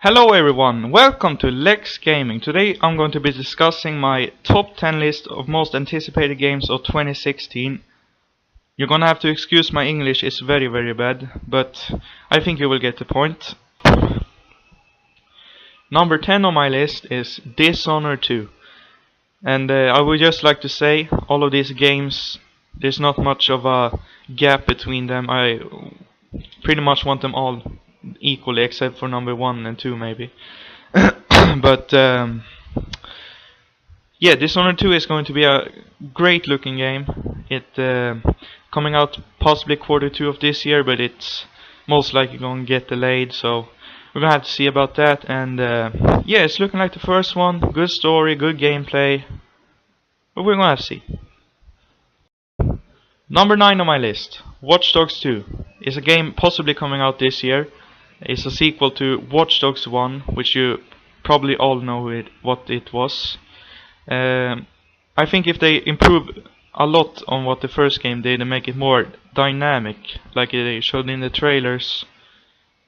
Hello everyone, welcome to Lex Gaming. Today I'm going to be discussing my top 10 list of most anticipated games of 2016. You're gonna have to excuse my English, it's very bad, but I think you will get the point. Number 10 on my list is Dishonored 2. And I would just like to say, all of these games, there's not much of a gap between them. I pretty much want them all equally, except for number 1 and 2 maybe. But yeah, Dishonored 2 is going to be a great looking game. It coming out possibly Q2 of this year, but it's most likely going to get delayed, so we're going to have to see about that. And yeah, it's looking like the first one. Good story, good gameplay, but we're going to have to see. Number 9 on my list, Watch Dogs 2 is a game possibly coming out this year. It's a sequel to Watch Dogs 1, which you probably all know what it was. I think if they improve a lot on what the first game did and make it more dynamic, like they showed in the trailers,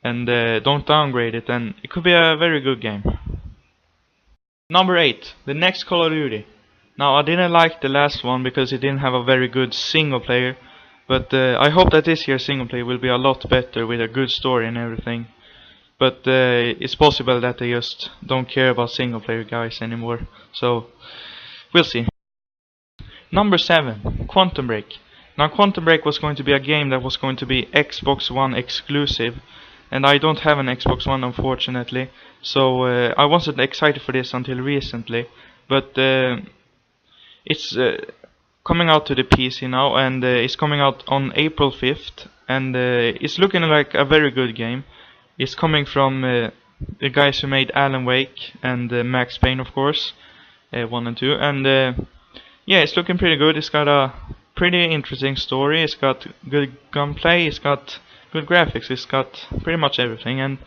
and don't downgrade it, then it could be a very good game. Number 8, the next Call of Duty. Now, I didn't like the last one because it didn't have a very good single player, but I hope that this year's single player will be a lot better with a good story and everything. But it's possible that they just don't care about single player guys anymore, so we'll see. Number 7, Quantum Break. Now, Quantum Break was going to be a game that was going to be Xbox One exclusive, and I don't have an Xbox One unfortunately, so I wasn't excited for this until recently. But it's coming out to the PC now, and it's coming out on April 5th, and it's looking like a very good game. It's coming from the guys who made Alan Wake and Max Payne, of course, 1 and 2, and yeah, it's looking pretty good. It's got a pretty interesting story, it's got good gunplay, it's got good graphics, it's got pretty much everything, and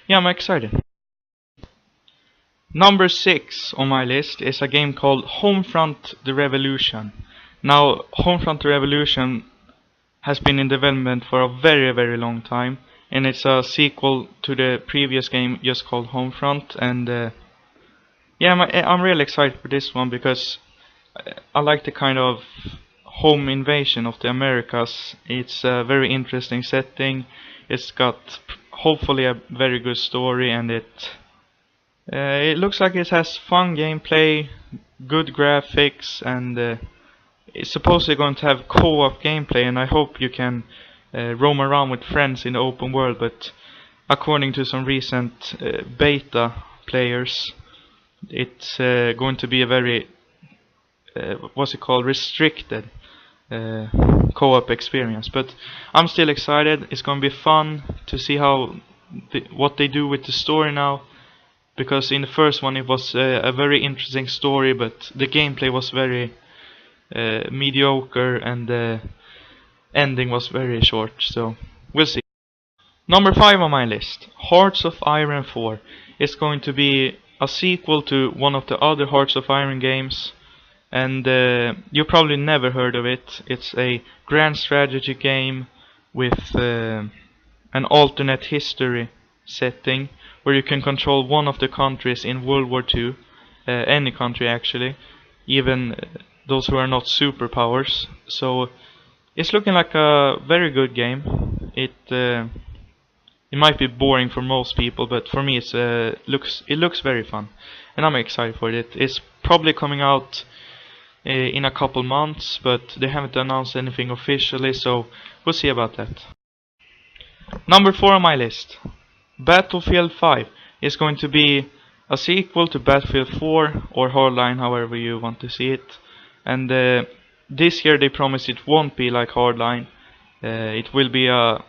yeah, I'm excited. Number 6 on my list is a game called Homefront The Revolution. Now, Homefront The Revolution has been in development for a very long time, and it's a sequel to the previous game just called Homefront. And yeah, I'm really excited for this one because I like the kind of home invasion of the Americas. It's a very interesting setting, it's got hopefully a very good story, and it looks like it has fun gameplay, good graphics, and it's supposedly going to have co-op gameplay, and I hope you can roam around with friends in the open world. But according to some recent beta players, it's going to be a very restricted co-op experience. But I'm still excited. It's going to be fun to see what they do with the story now, because in the first one it was a very interesting story, but the gameplay was very mediocre, and the ending was very short, so we'll see. Number 5 on my list, Hearts of Iron 4. It's going to be a sequel to one of the other Hearts of Iron games, and you probably never heard of it. It's a grand strategy game with an alternate history setting, where you can control one of the countries in World War II, any country actually, even those who are not superpowers. So it's looking like a very good game. It might be boring for most people, but for me it looks very fun, and I'm excited for it. It's probably coming out in a couple months, but they haven't announced anything officially, so we'll see about that. Number 4 on my list, Battlefield 5 is going to be a sequel to Battlefield 4 or Hardline, however you want to see it. And this year they promise it won't be like Hardline. It will be a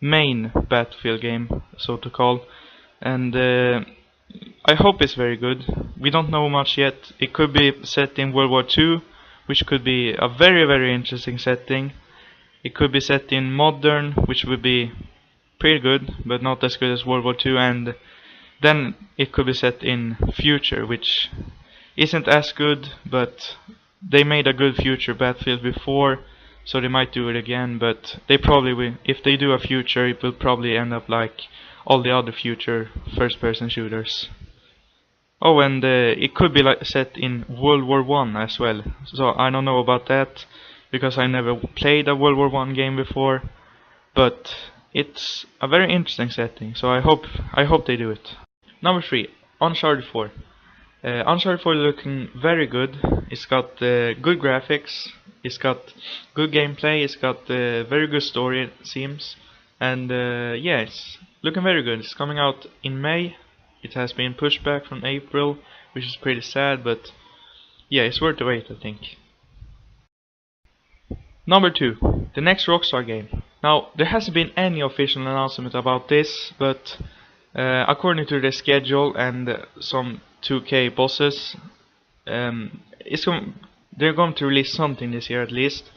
main Battlefield game, so to call. And I hope it's very good. We don't know much yet. It could be set in World War II, which could be a very interesting setting. It could be set in modern, which would be pretty good, but not as good as World War II. And then it could be set in future, which isn't as good, but they made a good future Battlefield before, so they might do it again. But they probably will. If they do a future, it will probably end up like all the other future first-person shooters. Oh, and it could be like set in World War One as well. So I don't know about that because I never played a World War One game before, but it's a very interesting setting. So I hope they do it. Number 3, Uncharted 4. Uncharted 4 looking very good. It's got good graphics. It's got good gameplay. It's got very good story, it seems. And yeah, it's looking very good. It's coming out in May. It has been pushed back from April, which is pretty sad, but yeah, it's worth the wait, I think. Number 2, the next Rockstar game. Now, there hasn't been any official announcement about this, but according to the schedule and some 2K bosses, they're going to release something this year at least,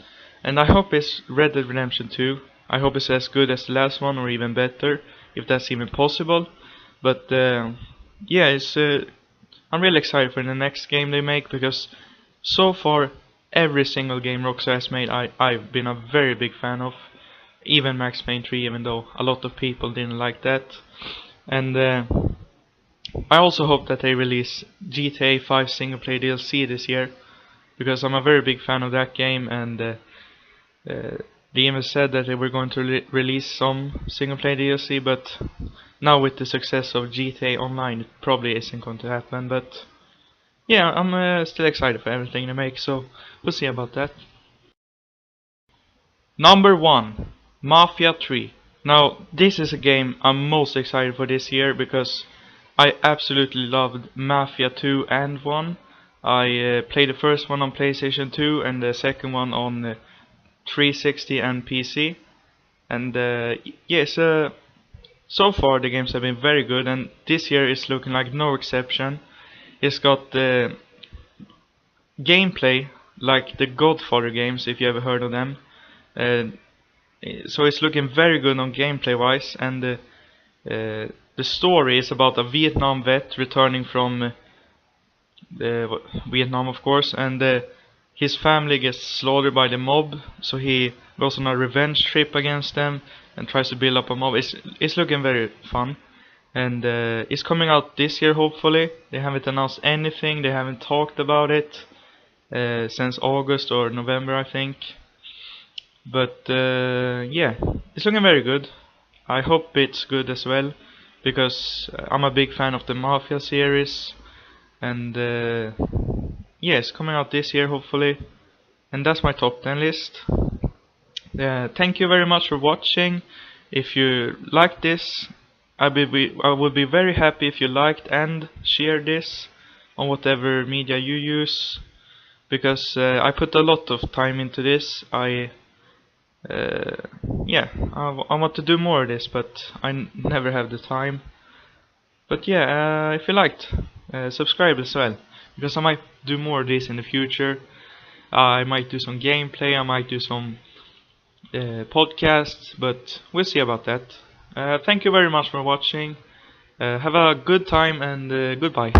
and I hope it's Red Dead Redemption 2. I hope it's as good as the last one or even better, if that's even possible. But yeah, I'm really excited for the next game they make, because so far every single game Rockstar has made I've been a very big fan of. Even Max Payne 3, even though a lot of people didn't like that. And I also hope that they release GTA 5 single player DLC this year, because I'm a very big fan of that game, and they even said that they were going to release some single player DLC, but now with the success of GTA Online it probably isn't going to happen. But yeah, I'm still excited for everything they make, so we'll see about that. Number 1, Mafia 3. Now, this is a game I'm most excited for this year, because I absolutely loved Mafia 2 and 1. I played the first one on PlayStation 2 and the second one on 360 and PC. And yes, so far the games have been very good, and this year is looking like no exception. It's got gameplay like the Godfather games, if you ever heard of them. So it's looking very good on gameplay wise, and the story is about a Vietnam vet returning from Vietnam, of course, and his family gets slaughtered by the mob, so he goes on a revenge trip against them and tries to build up a mob. It's looking very fun, and it's coming out this year hopefully. They haven't announced anything, they haven't talked about it since August or November, I think. But yeah, it's looking very good. I hope it's good as well, because I'm a big fan of the Mafia series, and yeah, it's coming out this year hopefully. And that's my top 10 list. Thank you very much for watching. If you like this, I would be very happy if you liked and shared this on whatever media you use, because I put a lot of time into this. Yeah, I want to do more of this, but I never have the time. But yeah, if you liked, subscribe as well, because I might do more of this in the future. I might do some gameplay, I might do some podcasts, but we'll see about that. Thank you very much for watching. Have a good time, and goodbye.